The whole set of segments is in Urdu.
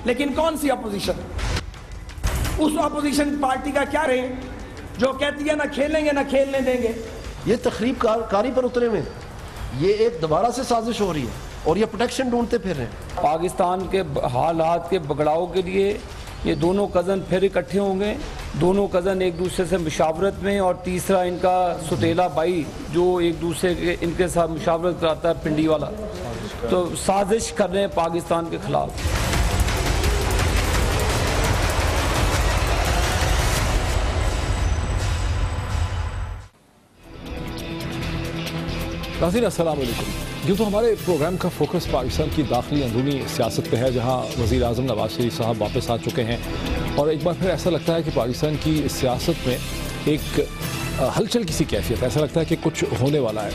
لیکن کون سی اپوزیشن؟ اس اپوزیشن پارٹی کا کیا رہے جو کہتی ہے نہ کھیلیں گے نہ کھیلنے دیں گے؟ یہ تخریب کاری پر اترے ہوئے، یہ ایک دوبارہ سے سازش ہو رہی ہے اور یہ پروٹیکشن ڈھونڈتے پھر رہے ہیں۔ پاکستان کے حالات کے بگڑاؤ کے لیے یہ دونوں کزن پھر اکٹھے ہوں گے، دونوں کزن ایک دوسرے سے مشاورت میں، اور تیسرا ان کا ستیلا بھائی جو ایک دوسرے کے ان کے ساتھ مشاورت کراتا ہے، پنڈی والا، تو سازش کر رہے ہیں پاکستان کے خلاف۔ ناظرین السلام علیکم۔ یہ تو ہمارے پروگرام کا فوکس پاکستان کی داخلی اندرونی سیاست پہ ہے، جہاں وزیر اعظم نواز شریف صاحب واپس آ چکے ہیں، اور ایک بار پھر ایسا لگتا ہے کہ پاکستان کی سیاست میں ایک ہلچل کی سی کیفیت ہے، ایسا لگتا ہے کہ کچھ ہونے والا ہے۔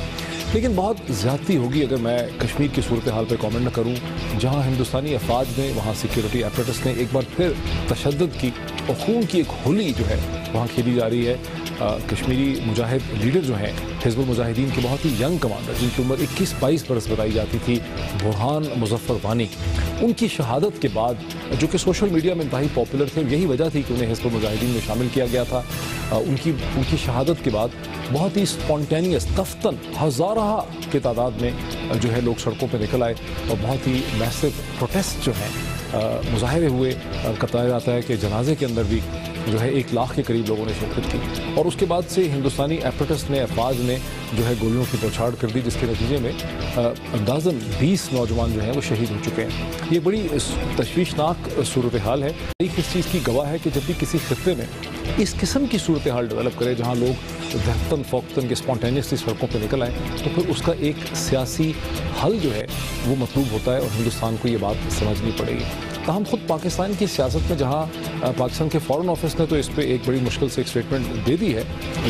لیکن بہت زیادتی ہوگی اگر میں کشمیر کی صورتحال پہ کامنٹ نہ کروں، جہاں ہندوستانی افواج نے، وہاں سیکیورٹی ایپریٹس نے ایک بار پھر تشدد کی اور خون کی ایک ہولی جو ہے وہاں کھیلی جا رہی ہے۔ کشمیری مجاہد لیڈر جو ہیں حزب المجاہدین کے بہت ہی ینگ کمانڈر، جن کی عمر 21-22 برس بتائی جاتی تھی، برہان مظفر وانی، ان کی شہادت کے بعد، جو کہ سوشل میڈیا میں انتہائی پاپولر تھے، یہی وجہ تھی کہ انہیں حزب المجاہدین میں شامل کیا گیا تھا، ان کی شہادت کے بعد بہت ہی سپونٹینیس دفتن ہزارہ کی تعداد میں جو ہے لوگ سڑکوں پہ نکل آئے اور بہت ہی میسو پروٹیسٹ جو ہیں مظاہرے ہوئے۔ بتایا جاتا ہے کہ جنازے کے اندر بھی جو ہے 1 لاکھ کے قریب لوگوں نے شرکت کی، اور اس کے بعد سے ہندوستانی ایپریٹس نے، افواج نے جو ہے گولیوں کی بوچھاڑ کر دی، جس کے نتیجے میں اندازاً 20 نوجوان جو ہیں وہ شہید ہو چکے ہیں۔ یہ بڑی تشویشناک صورتحال ہے۔ تاریخ اس چیز کی گواہ ہے کہ جب بھی کسی خطے میں اس قسم کی صورتحال ڈیولپ کرے، جہاں لوگ دہتن فوقتن کے اسپونٹینیسلی سڑکوں پہ نکل آئیں، تو پھر اس کا ایک سیاسی حل جو ہے وہ مطلوب ہوتا ہے، اور ہندوستان کو یہ بات سمجھنی پڑے گی۔ تاہم خود پاکستان کی سیاست میں، جہاں پاکستان کے فارن آفس نے تو اس پہ ایک بڑی مشکل سے ایک سٹیٹمنٹ دے دی ہے،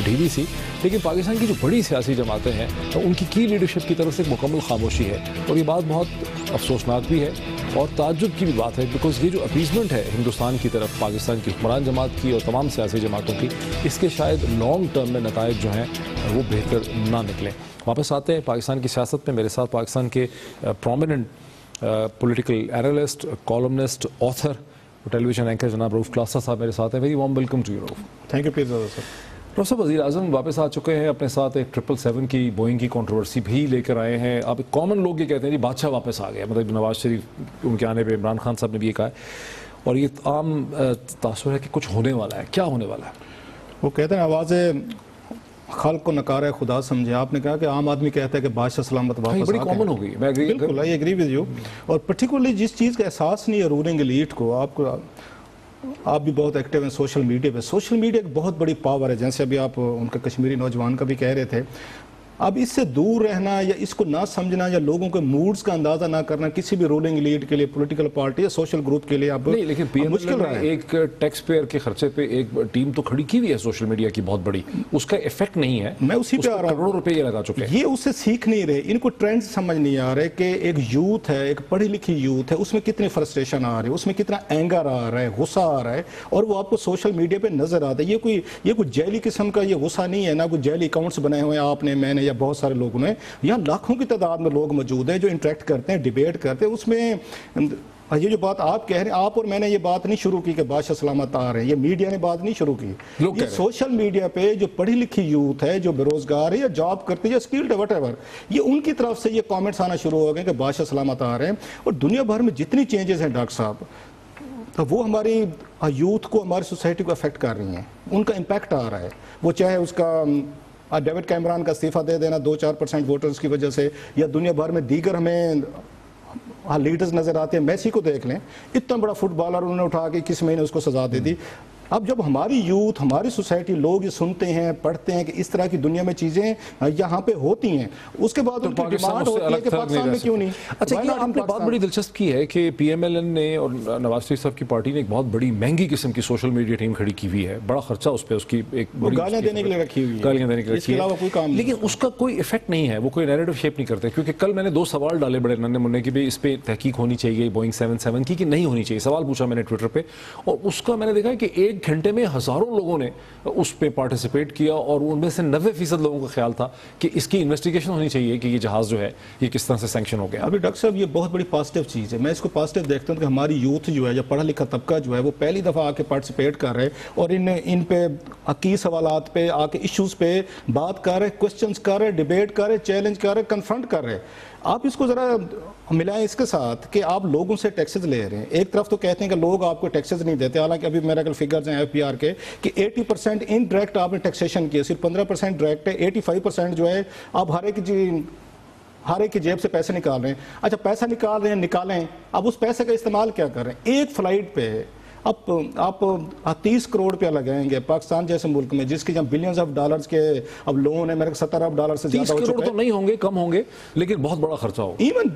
ڈھیلی سی، لیکن پاکستان کی جو بڑی سیاسی جماعتیں ہیں ان کی لیڈرشپ کی طرف سے ایک مکمل خاموشی ہے، اور یہ بات بہت افسوسناک بھی ہے اور تعجب کی بھی بات ہے، بیکاز یہ جو اپیزمنٹ ہے ہندوستان کی طرف پاکستان کی حکمران جماعت کی اور تمام سیاسی جماعتوں کی، اس کے شاید لانگ ٹرم میں نتائج جو ہیں وہ بہتر نہ نکلیں۔ واپس آتے ہیں پاکستان کی سیاست میں۔ میرے ساتھ پاکستان کے prominent political analyst, columnist, author, television anchor جناب رؤف کلاسا صاحب میرے ساتھ ہیں۔ Very warm welcome to you Rauf. Thank you please sir. Rauf صاحب، وزیر اعظم واپس آ چکے ہیں، اپنے ساتھ ایک 777 کی بوئنگ کی کنٹروورسی بھی لے کر آئے ہیں۔ اب کامن لوگ یہ کہتے ہیں جی بادشاہ واپس آ گیا، مطلب نواز شریف ان کے آنے پہ عمران خان صاحب نے بھی یہ کہا ہے، اور یہ عام تاثر ہے کہ کچھ ہونے والا ہے۔ کیا ہونے والا ہے؟ وہ کہتے ہیں آواز خلق کو نکارہ خدا سمجھے۔ آپ نے کہا کہ عام آدمی کہتا ہے کہ بادشاہ سلامت واپس بڑی کامن ہو گئی ہے۔ بالکل آئی ایگری ود یو، اور پرٹیکولرلی جس چیز کا احساس نہیں ہے رولنگ ایلیٹ کو، آپ بھی بہت ایکٹیو ہیں سوشل میڈیا پہ۔ سوشل میڈیا ایک بہت بڑی پاور ہے، جیسے ابھی آپ ان کا کشمیری نوجوان کا بھی کہہ رہے تھے۔ اب اس سے دور رہنا یا اس کو نہ سمجھنا یا لوگوں کے موڈز کا اندازہ نہ کرنا کسی بھی رولنگ لیڈ کے لیے، پولیٹیکل پارٹی یا سوشل گروپ کے لیے اب نہیں، لیکن پی ایم ایل نے ایک ٹیکس پیئر کے خرچے پہ ایک ٹیم تو کھڑی کی ہوئی ہے سوشل میڈیا کی بہت بڑی، اس کا ایفیکٹ نہیں ہے۔ میں اسی پہ آ رہا ہوں، کروڑوں روپے یہ لگا چکے ہیں۔ یہ اس سے سیکھ نہیں رہے، ان کو ٹرینڈ سمجھ نہیں آ رہے کہ ایک یوتھ ہے، ایک پڑھی لکھی یوتھ ہے، اس میں کتنی فرسٹریشن آ رہی ہے، اس میں کتنا اینگر آ رہا ہے، غصہ آ رہا ہے، اور وہ آپ کو سوشل میڈیا پہ نظر آتا ہے۔ یہ کوئی جیلی قسم کا یہ غصہ نہیں ہے، نہ کوئی جیلی اکاؤنٹس بنائے ہوئے ہیں آپ نے، میں نے، یا بہت سارے لوگوں نے۔ یہاں لاکھوں کی تعداد میں لوگ موجود ہیں جو انٹریکٹ کرتے ہیں، ڈیبیٹ کرتے ہیں۔ اس میں یہ جو بات آپ کہہ رہے ہیں، آپ اور میں نے یہ بات نہیں شروع کی کہ بادشاہ سلامت آ رہے ہیں، یہ میڈیا نے بات نہیں شروع کی، یہ سوشل میڈیا پہ جو پڑھی لکھی یوتھ ہے، جو بے روزگار ہے یا جاب کرتی ہے یا اسکلڈ ہے، وٹ ایور، یہ ان کی طرف سے یہ کامنٹس آنا شروع ہو گئے کہ بادشاہ سلامت آ رہے ہیں۔ اور دنیا بھر میں جتنی چینجز ہیں ڈاکٹر صاحب، تو وہ ہماری یوتھ کو، ہماری سوسائٹی کو افیکٹ کر رہی ہیں، ان کا امپیکٹ آ رہا ہے۔ وہ چاہے اس کا ڈیوڈ کیمران کا استعفیٰ دے دینا 2-4% ووٹرز کی وجہ سے، یا دنیا بھر میں دیگر ہمیں لیڈرز نظر آتے ہیں۔ میسی کو دیکھ لیں، اتنا بڑا فٹ بالر انہوں نے اٹھا کے 21 مہینے اس کو سزا دے دی۔ اب جب ہماری یوتھ، ہماری سوسائٹی، لوگ یہ سنتے ہیں، پڑھتے ہیں کہ اس طرح کی دنیا میں چیزیں یہاں پہ ہوتی ہیں، اس کے بعد ان کی ڈیمانڈ ہوتی ہے کہ پاکستان میں کیوں نہیں۔ اچھا، یہ آپ نے بات بڑی دلچسپ کی ہے کہ پی ایم ایل این نے اور نواز شریف صاحب کی پارٹی نے ایک بہت بڑی مہنگی قسم کی سوشل میڈیا ٹیم کھڑی کی ہوئی ہے، بڑا خرچہ اس پہ، اس کی ایک گالیاں دینے کے لیے رکھی ہوئی ہے، گالیاں دینے کے لیے اس کے علاوہ کوئی کام نہیں، لیکن اس کا کوئی ایفیکٹ نہیں ہے، وہ کوئی نیریٹو شیپ نہیں کرتے۔ کیونکہ کل میں نے 2 سوال ڈالے بڑے ننے منے کہ بھئی اس پہ تحقیق ہونی چاہیے بوئنگ 77 کی کہ نہیں ہونی چاہیے، سوال پوچھا میں نے ٹویٹر پہ، اور اس کا میں نے دیکھا کہ ایک گھنٹے میں ہزاروں لوگوں نے اس پہ پارٹیسپیٹ کیا اور ان میں سے 90% لوگوں کا خیال تھا کہ اس کی انویسٹیگیشن ہونی چاہیے کہ یہ جہاز جو ہے یہ کس طرح سے سینکشن ہو گیا. ابھی ڈاکٹر صاحب یہ بہت بڑی پازیٹیو چیز ہے. میں اس کو پازیٹیو دیکھتا ہوں کہ ہماری یوتھ جو ہے یا پڑھا لکھا طبقہ جو ہے وہ پہلی دفعہ آ کے پارٹیسپیٹ کر رہے اور ان پہ حقیقی سوالات پہ آ کے ایشوز پہ بات کر رہے, کوسچنز کر رہے, ڈیبیٹ کر رہے, چیلنج کر رہے, کنفرنٹ کر رہے. آپ اس کو ذرا ملائیں اس کے ساتھ کہ آپ لوگوں سے ٹیکسز لے رہے ہیں. ایک طرف تو کہتے ہیں کہ لوگ آپ کو ٹیکسز نہیں دیتے, حالانکہ ابھی میرا کل فگرز ہیں FPR کے کہ 80% ان ڈائریکٹ آپ نے ٹیکسیشن کی, صرف 15% ڈائریکٹ ہے, 85% جو ہے آپ ہر ایک کی جیب سے پیسے نکال رہے ہیں. اچھا پیسہ نکال رہے ہیں, نکالیں, اب اس پیسے کا استعمال کیا کر رہے ہیں؟ ایک فلائٹ پہ اب آپ 30 کروڑ روپیہ لگائیں گے پاکستان جیسے ملک میں جس کے جہاں بلینز آف ڈالرز کے اب لون ہے, میرے کو 70 ارب ڈالر سے زیادہ ہو چکا ہے. 30 کروڑ تو نہیں ہوں گے, کم ہوں گے, لیکن بہت بڑا خرچہ ہو. ایون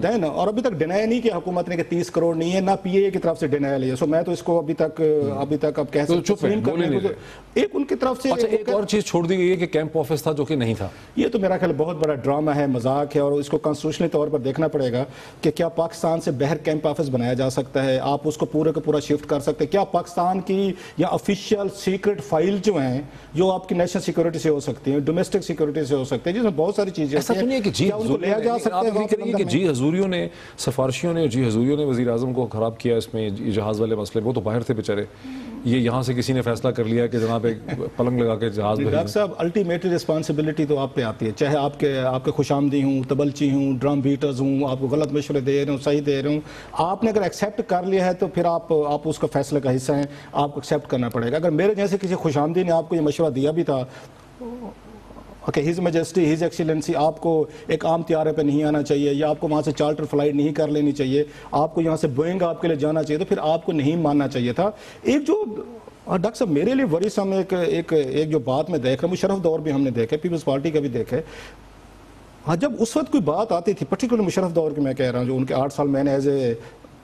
دین اور ابھی تک ڈینائی نہیں کیا حکومت نے کہ 30 کروڑ نہیں ہے, نہ PA کی طرف سے ڈینائی ہے. سو میں تو اس کو ابھی تک اب کہہ سکتا ہوں ایک ان کی طرف سے. اچھا ایک اور چیز چھوڑ دی گئی ہے کہ کیمپ آفس تھا جو کہ نہیں تھا. یہ تو میرا خیال بہت بڑا ڈرامہ ہے, مذاق ہے, اور اس کو کانسٹیٹیوشنلی طور پر دیکھنا پڑے گا کہ کیا پاکستان سے باہر کیمپ آفس بنایا جا سکتا ہے, آپ اس کو پورے کا پورا شفٹ کر سکتے ہیں. کیا پاکستان کی یا آفیشیل سیکرٹ فائل جو ہیں جو آپ کی نیشنل سیکورٹی سے ہو سکتی ہیں, ڈومیسٹک سیکورٹی سے ہو سکتے ہیں, جس میں بہت ساری چیزیں ایسا تو نہیں ہے کہ جی حضوریوں نے سفارشیوں نے جی حضوریوں نے وزیر اعظم کو خراب کیا اس میں جہاز والے مسئلے. وہ تو باہر تھے بیچارے, یہ یہاں سے کسی نے فیصلہ کر لیا کہ جناب ایک پلنگ لگا کے جہاز بھیج. ڈاکٹر صاحب الٹیمیٹلی رسپانسبلٹی تو آپ پہ آتی ہے, چاہے آپ کے خوش آمدی ہوں, تبلچی ہوں, ڈرم بیٹرز ہوں, آپ کو غلط مشورے دے رہے ہوں, صحیح دے رہے ہوں, آپ نے اگر ایکسیپٹ کر لیا ہے تو پھر آپ اس کا فیصلے کا حصہ ہیں, آپ کو ایکسیپٹ کرنا پڑے گا. اگر میرے جیسے کسی خوش آمدی نے آپ کو یہ مشورہ دیا بھی تھا کہ ہز میجسٹی ہز ایکسیلنسی آپ کو ایک عام طیارے پہ نہیں آنا چاہیے, یا آپ کو وہاں سے چارٹر فلائٹ نہیں کر لینی چاہیے, آپ کو یہاں سے بوئنگ آپ کے لیے جانا چاہیے, تو پھر آپ کو نہیں ماننا چاہیے تھا. ایک جو ڈاکٹر صاحب میرے لیے ورثم ایک جو بات میں دیکھ رہا ہوں, مشرف دور بھی ہم نے دیکھا, پیپلز پارٹی کا بھی دیکھا ہے. ہاں جب اس وقت کوئی بات آتی تھی, پرٹیکولر مشرف دور کی میں کہہ رہا ہوں, جو ان کے 8 سال میں نے ایز اے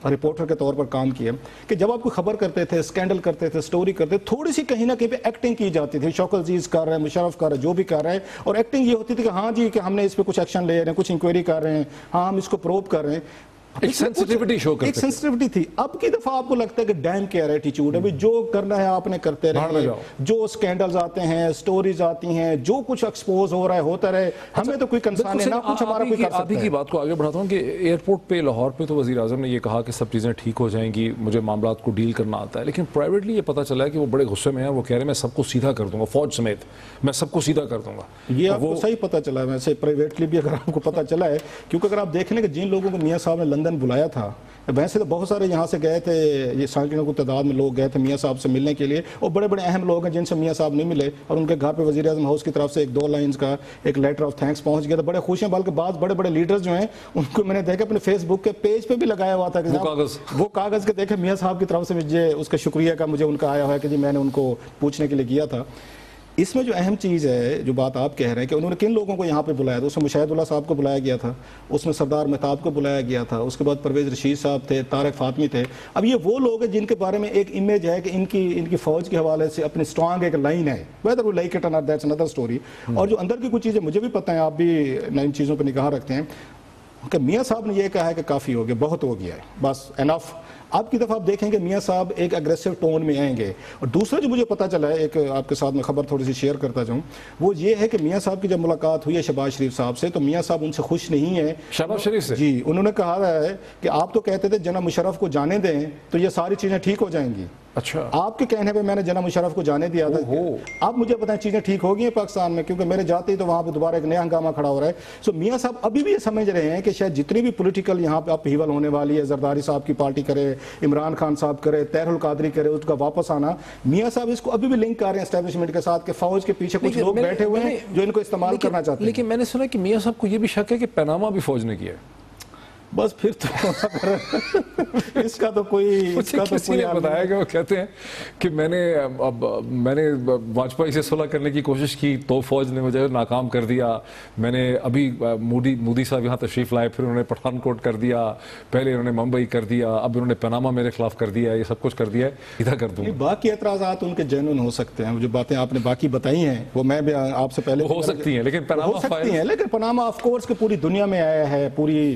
رپورٹر کے طور پر کام کیا, کہ جب آپ کو خبر کرتے تھے, اسکینڈل کرتے تھے, سٹوری کرتے تھے, تھوڑی سی کہیں نہ کہیں پہ ایکٹنگ کی جاتی تھی. شوکت عزیز کر رہے ہیں, مشرف کر رہے ہیں, جو بھی کر رہے ہیں, اور ایکٹنگ یہ ہوتی تھی کہ ہاں جی کہ ہم نے اس پہ کچھ ایکشن لے رہے ہیں, کچھ انکوائری کر رہے ہیں, ہاں ہم اس کو پروب کر رہے ہیں. ایک سینسٹیوٹی شو کرتے ایک سینسٹیوٹی تھی. اب کی دفعہ آپ کو لگتا ہے کہ ڈیم کیئر ایٹیچیوڈ ہے, جو کرنا ہے آپ نے کرتے رہے, جو اسکینڈلز آتے ہیں, سٹوریز آتی ہیں, جو کچھ ایکسپوز ہو رہا ہے ہوتا رہے, ہمیں تو کوئی کنسرن ہے نہ کچھ ہمارا کوئی کر سکتا ہے. آدھی کی بات کو آگے بڑھاتا ہوں کہ ایئرپورٹ پہ لاہور پہ تو وزیر اعظم نے یہ کہا کہ سب چیزیں ٹھیک ہو جائیں گی, مجھے معاملات کو ڈیل کرنا آتا ہے, لیکن پرائیویٹلی یہ پتہ چلا ہے کہ وہ بڑے غصے میں ہیں, وہ کہہ رہے ہیں میں سب کو سیدھا کر دوں گا, فوج سمیت میں سب کو سیدھا کر دوں گا. یہ آپ کو صحیح پتہ چلا ہے, ویسے پرائیویٹلی بھی اگر آپ کو پتہ چلا ہے, کیونکہ اگر آپ دیکھیں کہ جن لوگوں کو میاں صاحب نے لندن بلایا تھا, ویسے تو بہت سارے یہاں سے گئے تھے, یہ سینکڑوں کی تعداد میں لوگ گئے تھے میاں صاحب سے ملنے کے لیے, اور بڑے بڑے اہم لوگ ہیں جن سے میاں صاحب نہیں ملے, اور ان کے گھر پہ وزیر اعظم ہاؤس کی طرف سے 1-2 لائنز کا ایک لیٹر آف تھینکس پہنچ گیا تھا. بڑے خوش ہیں, بلکہ بعض بڑے بڑے لیڈرز جو ہیں ان کو میں نے دیکھا اپنے فیس بک کے پیج پہ بھی لگایا ہوا تھا کہ وہ کاغذ کے دیکھے میاں صاحب کی طرف سے مجھے اس کا شکریہ کا مجھے ان کا آیا ہوا ہے کہ جی میں نے ان کو پوچھنے کے لیے کیا تھا. اس میں جو اہم چیز ہے, جو بات آپ کہہ رہے ہیں کہ انہوں نے کن لوگوں کو یہاں پہ بلایا تھا, اس میں مشاہد اللہ صاحب کو بلایا گیا تھا, اس میں سردار مہتاب کو بلایا گیا تھا, اس کے بعد پرویز رشید صاحب تھے, طارق فاطمی تھے. اب یہ وہ لوگ ہیں جن کے بارے میں ایک امیج ہے کہ ان کی فوج کے حوالے سے اپنی اسٹرانگ ایک لائن ہے, whether we like it or not that's another story. اور جو اندر کی کچھ چیزیں مجھے بھی پتہ ہیں, آپ بھی ان چیزوں پہ نگاہ رکھتے ہیں, کہ میاں صاحب نے یہ کہا ہے کہ کافی ہو گیا, بہت ہو گیا ہے, بس انف. آپ کی دفعہ آپ دیکھیں گے میاں صاحب ایک اگریسو ٹون میں آئیں گے. اور دوسرا جو مجھے پتہ چلا ہے, ایک آپ کے ساتھ میں خبر تھوڑی سی شیئر کرتا جاؤں, وہ یہ ہے کہ میاں صاحب کی جب ملاقات ہوئی ہے شہباز شریف صاحب سے, تو میاں صاحب ان سے خوش نہیں ہیں. شہباز شریف سے جی, انہوں نے کہا ہے کہ آپ تو کہتے تھے جناب مشرف کو جانے دیں تو یہ ساری چیزیں ٹھیک ہو جائیں گی. اچھا, آپ کے کہنے پہ میں نے جناب مشرف کو جانے دیا تھا. اب مجھے پتہ ہے چیزیں ٹھیک ہو گئی ہیں پاکستان میں, کیونکہ میرے جاتے ہی تو وہاں پہ دوبارہ ایک نیا ہنگامہ کھڑا ہو رہا ہے. سو میاں صاحب ابھی بھی یہ سمجھ رہے ہیں کہ شاید جتنی بھی پولیٹیکل یہاں پہ اپ ہیول ہونے والی ہے, زرداری صاحب کی پارٹی کرے, عمران خان صاحب کرے, طاہر القادری کرے, اس کا واپس آنا, میاں صاحب اس کو ابھی بھی لنک کر رہے ہیں اسٹیبلشمنٹ کے ساتھ کہ فوج کے پیچھے کچھ لوگ بیٹھے ہوئے ہیں جو ان کو استعمال کرنا چاہتے ہیں. لیکن میں نے سنا کہ میاں صاحب کو یہ بھی شک ہے کہ پیناما بھی فوج نے کیا ہے. بس پھر تو اس کا تو کوئی کسی نے بتایا کہ وہ کہتے ہیں کہ میں نے واجپئی سے صلح کرنے کی کوشش کی تو فوج نے مجھے ناکام کر دیا. میں نے ابھی مودی صاحب یہاں تشریف لائے, پھر انہوں نے پٹھان کوٹ کر دیا, پہلے انہوں نے ممبئی کر دیا, اب انہوں نے پیناما میرے خلاف کر دیا, یہ سب کچھ کر دیا ہے, ادھر کر دوں. باقی اعتراضات ان کے جینوئن ہو سکتے ہیں, جو باتیں آپ نے باقی بتائی ہیں وہ میں بھی آپ سے پہلے ہو سکتی ہیں, لیکن پیناما آف کورس کہ پوری دنیا میں آیا ہے, پوری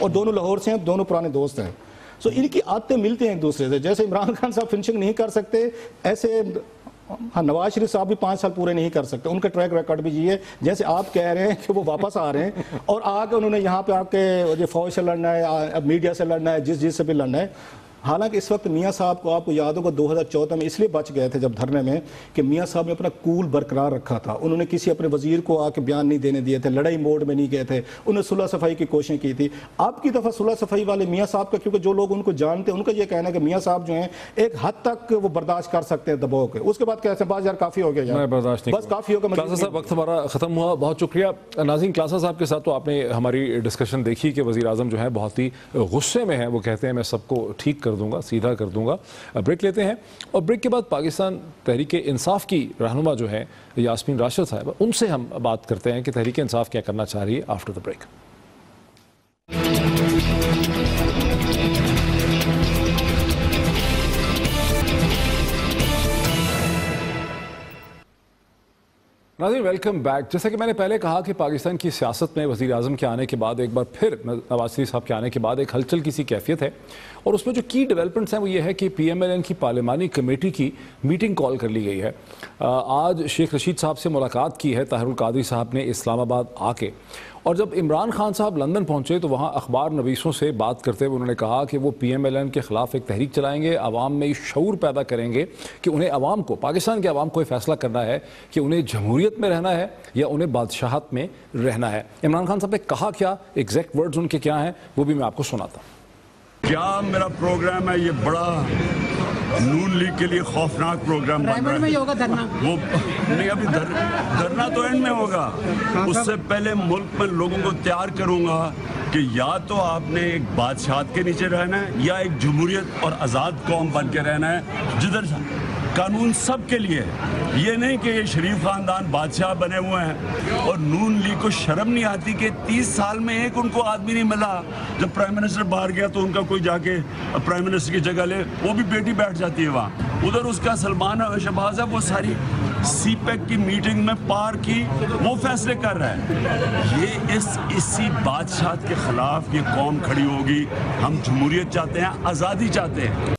اور دونوں لاہور سے ہیں, دونوں پرانے دوست ہیں. سو ان کی عادتیں ملتی ہیں ایک دوسرے سے. جیسے عمران خان صاحب فنشنگ نہیں کر سکتے, ایسے نواز شریف صاحب بھی 5 سال پورے نہیں کر سکتے. ان کا ٹریک ریکارڈ بھی یہ ہے, جیسے آپ کہہ رہے ہیں کہ وہ واپس آ رہے ہیں اور آ کے انہوں نے یہاں پہ آ کے فوج سے لڑنا ہے, میڈیا سے لڑنا ہے, جس سے بھی لڑنا ہے. حالانکہ اس وقت میاں صاحب کو, آپ کو یاد ہوگا 2014 میں اس لیے بچ گئے تھے جب دھرنے میں, کہ میاں صاحب نے اپنا کول برقرار رکھا تھا. انہوں نے کسی اپنے وزیر کو آ کے بیان نہیں دینے دیے تھے, لڑائی موڈ میں نہیں گئے تھے, انہوں نے صلح صفائی کی کوششیں کی تھی. اب کی دفعہ صلح صفائی والے میاں صاحب کا, کیونکہ جو لوگ ان کو جانتے ہیں ان کا یہ کہنا ہے کہ میاں صاحب جو ہیں ایک حد تک وہ برداشت کر سکتے ہیں دباؤ کے, اس کے بعد کہتے ہیں بس یار کافی ہو گیا, برداشت بس کافی ہو گیا. کلاسا صاحب وقت ہمارا ختم ہوا, بہت شکریہ. ناظرین, کلاسا صاحب کے ساتھ تو آپ نے ہماری ڈسکشن دیکھی کہ وزیر اعظم جو ہے بہت ہی غصے میں ہیں. وہ کہتے ہیں میں سب کو ٹھیک کر دوں گا, سیدھا کر دوں گا. بریک لیتے ہیں, اور بریک کے بعد پاکستان تحریک انصاف کی رہنما جو ہے یاسمین راشد صاحب, ان سے ہم بات کرتے ہیں کہ تحریک انصاف کیا کرنا چاہ رہی ہے آفٹر دا بریک. ناظرین, ویلکم بیک. جیسا کہ میں نے پہلے کہا کہ پاکستان کی سیاست میں وزیر اعظم کے آنے کے بعد, ایک بار پھر نواز شریف صاحب کے آنے کے بعد ایک ہلچل کی سی کیفیت ہے, اور اس میں جو کی ڈیولپمنٹس ہیں وہ یہ ہے کہ پی ایم ایل این کی پارلیمانی کمیٹی کی میٹنگ کال کر لی گئی ہے. آج شیخ رشید صاحب سے ملاقات کی ہے طاہر القادری صاحب نے اسلام آباد آ کے, اور جب عمران خان صاحب لندن پہنچے تو وہاں اخبار نویسوں سے بات کرتے ہوئے انہوں نے کہا کہ وہ پی ایم ایل این کے خلاف ایک تحریک چلائیں گے, عوام میں شعور پیدا کریں گے کہ انہیں عوام کو, پاکستان کے عوام کو یہ فیصلہ کرنا ہے کہ انہیں جمہوریت میں رہنا ہے یا انہیں بادشاہت میں رہنا ہے. عمران خان صاحب نے کہا کیا, ایگزیکٹ ورڈز ان کے کیا ہیں, وہ بھی میں آپ کو سناتا ہوں. کیا میرا پروگرام ہے یہ بڑا نون لیگ کے لیے خوفناک پروگرام بن رہا ہے. وہ نہیں, ابھی دھرنا تو اینڈ میں ہوگا. اس سے پہلے ملک میں لوگوں کو تیار کروں گا کہ یا تو آپ نے ایک بادشاہت کے نیچے رہنا ہے یا ایک جمہوریت اور آزاد قوم بن کے رہنا ہے جدھر قانون سب کے لیے. یہ نہیں کہ یہ شریف خاندان بادشاہ بنے ہوئے ہیں اور نون لیگ کو شرم نہیں آتی کہ 30 سال میں ایک ان کو آدمی نہیں ملا. جب پرائم منسٹر باہر گیا تو ان کا کوئی جا کے پرائم منسٹر کی جگہ لے, وہ بھی بیٹی بیٹھ جاتی ہے وہاں. ادھر اس کا سلمان شہباز ہے, وہ ساری سی پیک کی میٹنگ میں پار کی وہ فیصلے کر رہا ہے. یہ اسی بادشاہت کے خلاف یہ قوم کھڑی ہوگی. ہم جمہوریت چاہتے ہیں, آزادی چاہتے ہیں.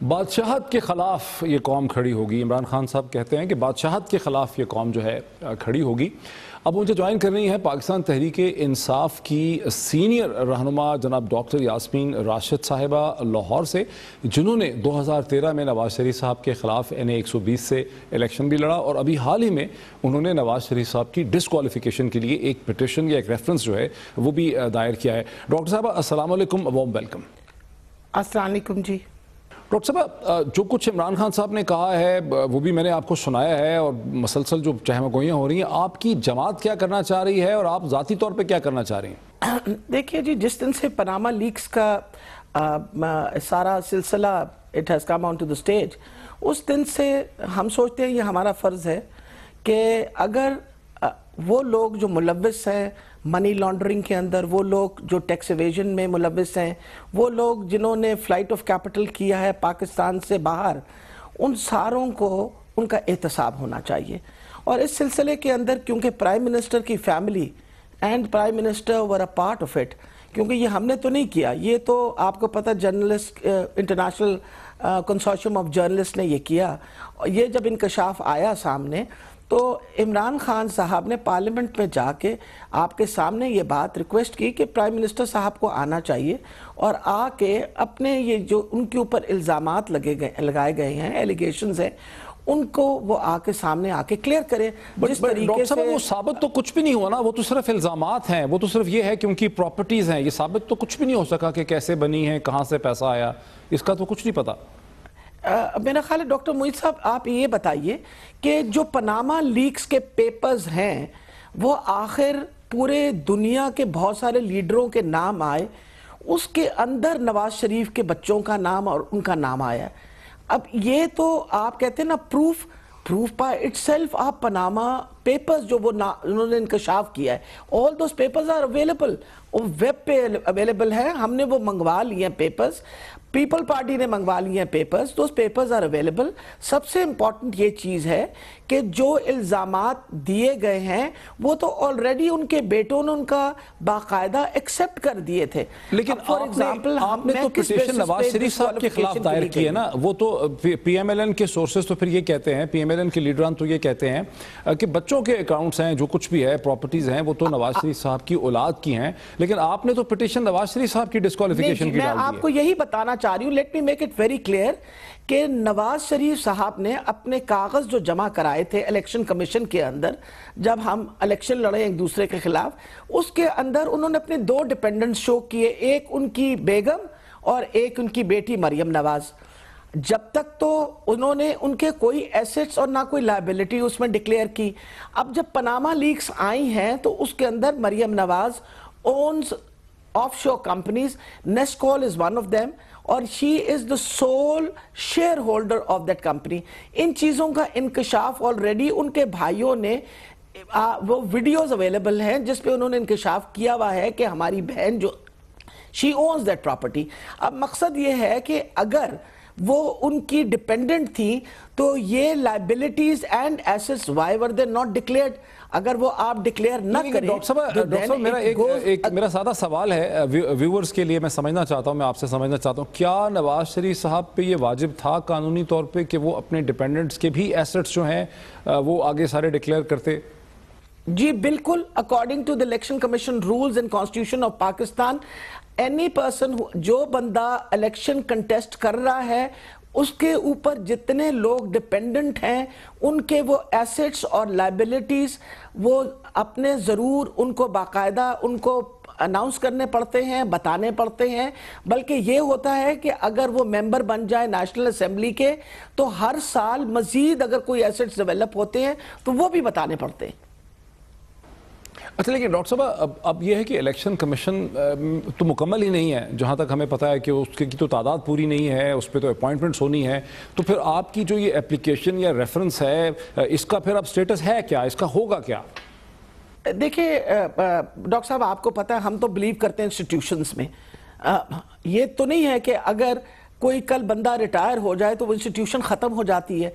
بادشاہت کے خلاف یہ قوم کھڑی ہوگی. عمران خان صاحب کہتے ہیں کہ بادشاہت کے خلاف یہ قوم جو ہے کھڑی ہوگی. اب مجھے جوائن کر رہی ہے پاکستان تحریک انصاف کی سینئر رہنما جناب ڈاکٹر یاسمین راشد صاحبہ لاہور سے, جنہوں نے 2013 میں نواز شریف صاحب کے خلاف NA 120 سے الیکشن بھی لڑا, اور ابھی حال ہی میں انہوں نے نواز شریف صاحب کی ڈسکوالیفیکیشن کے لیے ایک پٹیشن یا ایک ریفرنس جو ہے وہ بھی دائر کیا ہے. ڈاکٹر صاحبہ السلام علیکم, وارم ویلکم. السلام علیکم جی. ڈاکٹر صاحب, جو کچھ عمران خان صاحب نے کہا ہے وہ بھی میں نے آپ کو سنایا ہے, اور مسلسل جو چہمہ گوئیاں ہو رہی ہیں, آپ کی جماعت کیا کرنا چاہ رہی ہے اور آپ ذاتی طور پہ کیا کرنا چاہ رہی ہیں؟ دیکھیے جی, جس دن سے پاناما لیکس کا سارا سلسلہ it has come on to the stage, اس دن سے ہم سوچتے ہیں یہ ہمارا فرض ہے کہ اگر وہ لوگ جو ملوث ہیں منی لانڈرنگ کے اندر, وہ لوگ جو ٹیکس ایویژن میں ملوث ہیں, وہ لوگ جنہوں نے فلائٹ آف کیپٹل کیا ہے پاکستان سے باہر, ان ساروں کو ان کا احتساب ہونا چاہیے. اور اس سلسلے کے اندر کیونکہ پرائم منسٹر کی family and prime minister were a part of it, کیونکہ یہ ہم نے تو نہیں کیا, یہ تو آپ کو پتہ journalist international consortium of journalist نے یہ کیا. یہ جب انکشاف آیا سامنے تو عمران خان صاحب نے پارلیمنٹ میں جا کے آپ کے سامنے یہ بات ریکویسٹ کی کہ پرائم منسٹر صاحب کو آنا چاہیے اور آ کے اپنے یہ جو ان کے اوپر الزامات لگائے گئے ہیں, ایلیگیشنز ہیں, ان کو وہ آ کے سامنے آ کے کلیئر کرے. جس طریقے سے وہ ثابت تو کچھ بھی نہیں ہوا نا, وہ تو صرف الزامات ہیں, وہ تو صرف یہ ہے کہ ان کی پراپرٹیز ہیں, یہ ثابت تو کچھ بھی نہیں ہو سکا کہ کیسے بنی ہیں, کہاں سے پیسہ آیا, اس کا تو کچھ نہیں پتا. میرا خیال ہے ڈاکٹر معید صاحب آپ یہ بتائیے کہ جو پاناما لیکس کے پیپرز ہیں وہ آخر پورے دنیا کے بہت سارے لیڈروں کے نام آئے, اس کے اندر نواز شریف کے بچوں کا نام اور ان کا نام آیا. اب یہ تو آپ کہتے ہیں نا پروف بائی اٹ سیلف, آپ پاناما پیپرز جو وہ انہوں نے انکشاف کیا ہے, all those papers are available, وہ ویب پہ اویلیبل ہے, ہم نے وہ منگوا لیے ہیں پیپرز, پیپل پارٹی نے منگوا لیے ہیں papers, those papers are available. سب سے امپورٹنٹ یہ چیز ہے کہ جو الزامات دیے گئے ہیں وہ تو آلریڈی ان کے بیٹوں نے ان کا باقاعدہ ایکسپٹ کر دیے تھے. لیکن آپ نے تو پٹیشن نواز شریف صاحب کے خلاف دائر کی ہے نا, وہ تو پی ایم ایل این کے سورسز تو پھر یہ کہتے ہیں, پی ایم ایل این کے لیڈران تو یہ کہتے ہیں کہ بچوں کے اکاؤنٹس ہیں, جو کچھ بھی ہے پراپرٹیز ہیں, وہ تو نواز شریف صاحب کی اولاد کی ہیں, لیکن آپ نے تو پٹیشن نواز شریف صاحب کی ڈسکوالیفیکیشن کی ڈال دی ہے. میں آپ کو یہی بتانا چاہ رہی ہوں, late me make it very clear, کہ نواز شریف صاحب نے اپنے کاغذ جو جمع کرائے تھے الیکشن کمیشن کے اندر, جب ہم الیکشن لڑے ایک دوسرے کے خلاف, اس کے اندر انہوں نے اپنے 2 ڈیپینڈنٹ شو کیے, ایک ان کی بیگم اور ایک ان کی بیٹی مریم نواز. جب تک تو انہوں نے ان کے کوئی ایسٹس اور نہ کوئی لائبلٹی اس میں ڈکلیئر کی. اب جب پاناما لیکس آئی ہیں تو اس کے اندر Maryam Nawaz owns offshore companies, Nescoll is one of them, اور she is the sole shareholder of that company. ان چیزوں کا انکشاف آلریڈی ان کے بھائیوں نے, وہ ویڈیوز اویلیبل ہیں جس پہ انہوں نے انکشاف کیا ہوا ہے کہ ہماری بہن جو she owns that property. اب مقصد یہ ہے کہ اگر وہ ان کی ڈیپینڈنٹ تھی تو یہ liabilities and assets why were they not declared, اگر وہ آپ ڈکلیئر نہ کریں. ڈاکٹر صاحب میرا سادہ سوال ہے ویورز کے لیے, میں سمجھنا چاہتا ہوں, میں آپ سے سمجھنا چاہتا ہوں, کیا نواز شریف صاحب پہ یہ واجب تھا قانونی طور پہ کہ وہ اپنے ڈیپینڈنٹس کے بھی ایسٹس جو ہیں وہ آگے سارے ڈکلیئر کرتے؟ جی بالکل, according to the election commission rules and constitution of Pakistan, any person جو بندہ الیکشن کنٹیسٹ کر رہا ہے اس کے اوپر جتنے لوگ ڈیپینڈنٹ ہیں ان کے وہ ایسٹس اور لائبلٹیز وہ اپنے ضرور ان کو باقاعدہ ان کو اناؤنس کرنے پڑتے ہیں, بتانے پڑتے ہیں. بلکہ یہ ہوتا ہے کہ اگر وہ ممبر بن جائے نیشنل اسمبلی کے تو ہر سال مزید اگر کوئی ایسٹس ڈیولپ ہوتے ہیں تو وہ بھی بتانے پڑتے ہیں. اچھا, لیکن ڈاکٹر صاحب اب یہ ہے کہ الیکشن کمیشن تو مکمل ہی نہیں ہے, جہاں تک ہمیں پتہ ہے کہ اس کی تو تعداد پوری نہیں ہے, اس پہ تو اپوائنٹمنٹس ہونی ہے, تو پھر آپ کی جو یہ اپلیکیشن یا ریفرنس ہے اس کا پھر اب سٹیٹس ہے کیا, اس کا ہوگا کیا؟ دیکھیں ڈاکٹر صاحب, آپ کو پتہ ہے ہم تو بلیو کرتے ہیں انسٹیٹیوشنز میں. یہ تو نہیں ہے کہ اگر کوئی کل بندہ ریٹائر ہو جائے تو وہ انسٹیٹیوشن ختم ہو جاتی ہے.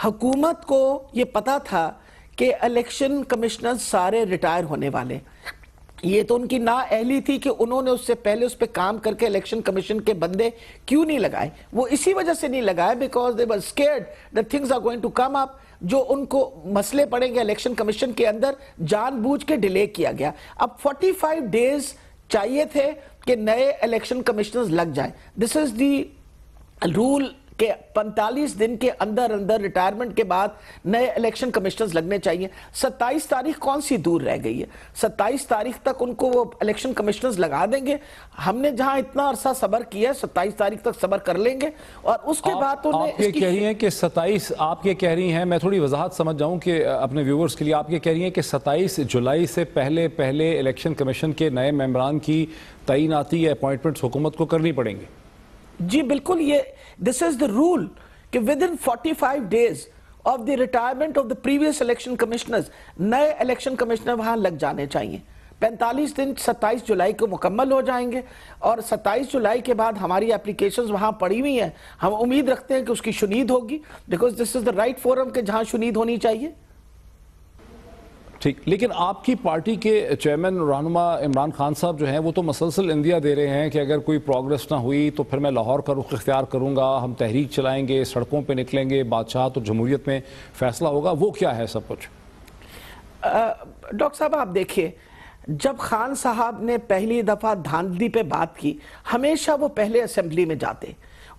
حکومت کو یہ پتہ تھا کہ الیکشن کمشنر سارے ریٹائر ہونے والے, یہ تو ان کی نااہلی تھی کہ انہوں نے اس سے پہلے اس پہ کام کر کے الیکشن کمیشن کے بندے کیوں نہیں لگائے. وہ اسی وجہ سے نہیں لگائے because they were scared that things are going to come up, جو ان کو مسئلے پڑیں گے الیکشن کمیشن کے اندر, جان بوجھ کے ڈیلے کیا گیا. اب 45 ڈیز چاہیے تھے کہ نئے الیکشن کمشنرز لگ جائیں. دس از دی رول کہ 45 دن کے اندر ریٹائرمنٹ کے بعد نئے الیکشن کمشنرز لگنے چاہیے. 27 تاریخ کون سی دور رہ گئی ہے, 27 تاریخ تک ان کو وہ الیکشن کمشنرز لگا دیں گے. ہم نے جہاں اتنا عرصہ صبر کیا ہے 27 تاریخ تک صبر کر لیں گے, اور اس کے بعد تو آپ یہ کہہ رہی ہیں کہ 27, آپ یہ کہہ رہی ہیں, میں تھوڑی وضاحت سمجھ جاؤں کہ اپنے ویورز کے لیے, آپ یہ کہہ رہی ہیں کہ 27 جولائی سے پہلے الیکشن کمیشن کے نئے ممبران کی تعیناتی یا اپوائنٹمنٹس حکومت کو کرنی پڑیں گے؟ جی بالکل, یہ دس از دا رول کہ within 45 days of the retirement of the previous election commissioners نئے الیکشن کمشنر وہاں لگ جانے چاہیے. 45 دن 27 جولائی کو مکمل ہو جائیں گے, اور 27 جولائی کے بعد ہماری اپلیکیشنز وہاں پڑی ہوئی ہیں. ہم امید رکھتے ہیں کہ اس کی شنید ہوگی, because this is the right forum کہ جہاں شنید ہونی چاہیے. ٹھیک, لیکن آپ کی پارٹی کے چیئرمین رہنما عمران خان صاحب جو ہیں وہ تو مسلسل اندیا دے رہے ہیں کہ اگر کوئی پروگرس نہ ہوئی تو پھر میں لاہور کا رخ اختیار کروں گا, ہم تحریک چلائیں گے, سڑکوں پہ نکلیں گے, بادشاہت اور جمہوریت میں فیصلہ ہوگا. وہ کیا ہے سب کچھ؟ ڈاکٹر صاحب آپ دیکھیے, جب خان صاحب نے پہلی دفعہ دھاندلی پہ بات کی, ہمیشہ وہ پہلے اسمبلی میں جاتے.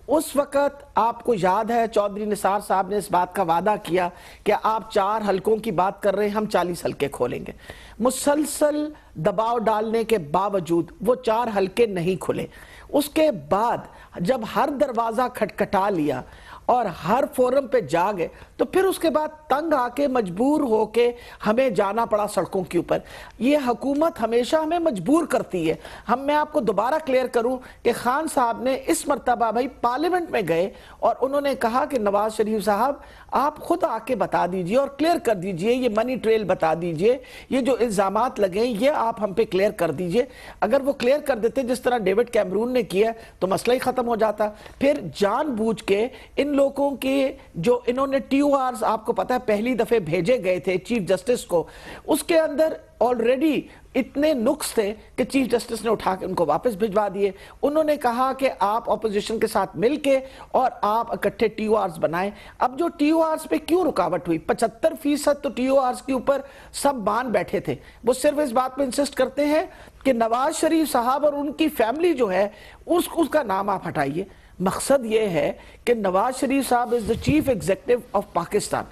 اس وقت آپ کو یاد ہے چودھری نثار صاحب نے اس بات کا وعدہ کیا کہ آپ 4 حلقوں کی بات کر رہے ہیں, ہم 40 حلقے کھولیں گے. مسلسل دباؤ ڈالنے کے باوجود وہ 4 حلقے نہیں کھلے. اس کے بعد جب ہر دروازہ کھٹکھٹا لیا اور ہر فورم پہ جا گئے تو پھر اس کے بعد تنگ آ کے مجبور ہو کے ہمیں جانا پڑا سڑکوں کے اوپر. یہ حکومت ہمیشہ ہمیں مجبور کرتی ہے. میں آپ کو دوبارہ کلیئر کروں کہ خان صاحب نے اس مرتبہ بھائی پارلیمنٹ میں گئے اور انہوں نے کہا کہ نواز شریف صاحب آپ خود آ کے بتا دیجئے اور کلیئر کر دیجئے, یہ منی ٹریل بتا دیجئے, یہ جو الزامات لگے یہ آپ ہم پہ کلیئر کر دیجئے. اگر وہ کلیئر کر دیتے جس طرح ڈیوڈ کیمرون نے کیا تو مسئلہ ہی ختم ہو جاتا. پھر جان بوجھ کے ان لوگوں کے جو انہوں نے ٹی او آرز آپ کو پتا ہے پہلی دفعہ بھیجے گئے تھے چیف جسٹس کو, اس کے اندر آلریڈی اتنے نقص تھے کہ چیف جسٹس نے اٹھا کے ان کو واپس بھجوا دیے. انہوں نے کہا کہ آپ اپوزیشن کے ساتھ مل کے اور آپ اکٹھے ٹی او آرز بنائیں. اب جو ٹی او آرز پہ کیوں رکاوٹ ہوئی؟ 75% تو ٹی او آرز کے اوپر سب مان بیٹھے تھے. وہ صرف اس بات پہ انسسٹ کرتے ہیں کہ نواز شریف صاحب اور ان کی فیملی جو ہے اس کا نام آپ ہٹائیے. مقصد یہ ہے کہ نواز شریف صاحب از the chief executive of Pakistan.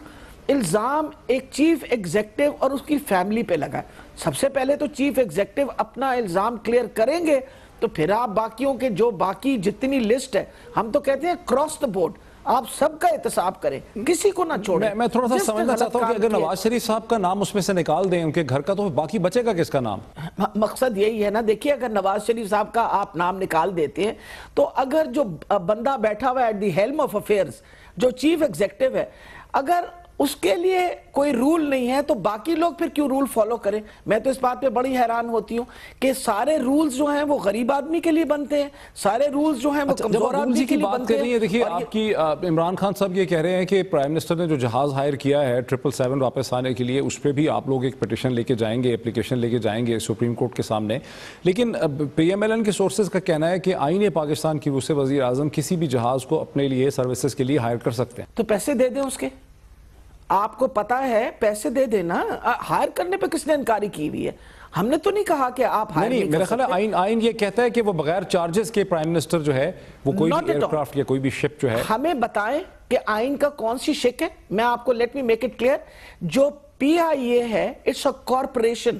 الزام ایک چیف ایگزیکٹو اور اس کی فیملی پہ لگا. سب سے پہلے تو چیف ایگزیکٹو اپنا الزام کلیئر کریں گے تو پھر آپ باقیوں کے جو باقی جتنی لسٹ ہے, ہم تو کہتے ہیں کراس دا بورڈ آپ سب کا احتساب کریں, کسی کو نہ چھوڑیں. میں تھوڑا سا سمجھنا چاہتا ہوں کہ اگر نواز شریف صاحب کا نام اس میں سے نکال دیں ان کے گھر کا تو باقی بچے گا کس کا نام؟ مقصد یہی ہے نا. دیکھیے اگر نواز شریف صاحب کا آپ نام نکال دیتے ہیں تو اگر جو بندہ بیٹھا ہوا ہے at the helm of affairs جو چیف ایگزیکٹو ہے, اگر اس کے لیے کوئی رول نہیں ہے تو باقی لوگ پھر کیوں رول فالو کریں؟ میں تو اس بات پہ بڑی حیران ہوتی ہوں کہ سارے رولز جو ہیں وہ غریب آدمی کے لیے بنتے ہیں, سارے رولز جو ہیں وہ کمزور آدمی کے لیے بنتے ہیں. دیکھیے آپ کی عمران خان صاحب یہ کہہ رہے ہیں کہ پرائم منسٹر نے جو جہاز ہائر کیا ہے 777 واپس آنے کے لیے, اس پہ بھی آپ لوگ ایک پٹیشن لے کے جائیں گے, اپلیکیشن لے کے جائیں گے سپریم کورٹ کے سامنے. لیکن پی ایم ایل این کے سورسز کا کہنا ہے کہ آئین پاکستان کی وجہ سے وزیر اعظم کسی بھی جہاز کو اپنے لیے سروسز کے لیے ہائر کر سکتے ہیں. تو پیسے دے دیں اس کے, آپ کو پتا ہے پیسے دے دینا. ہائر کرنے پہ کس نے انکاری کی ہوئی ہے؟ ہم نے تو نہیں کہا کہ آپ ہائر نہیں کر سکتے. میرا خیال ہے آئین یہ کہتا ہے کہ وہ بغیر چارجز کے پرائم منسٹر جو ہے وہ کوئی بھی ایئر کرافٹ یا کوئی بھی شپ جو ہے. ہمیں بتائیں کہ آئین کا کون سی شک ہے. میں آپ کو let me make it clear, جو پی آئی اے ہے it's a corporation,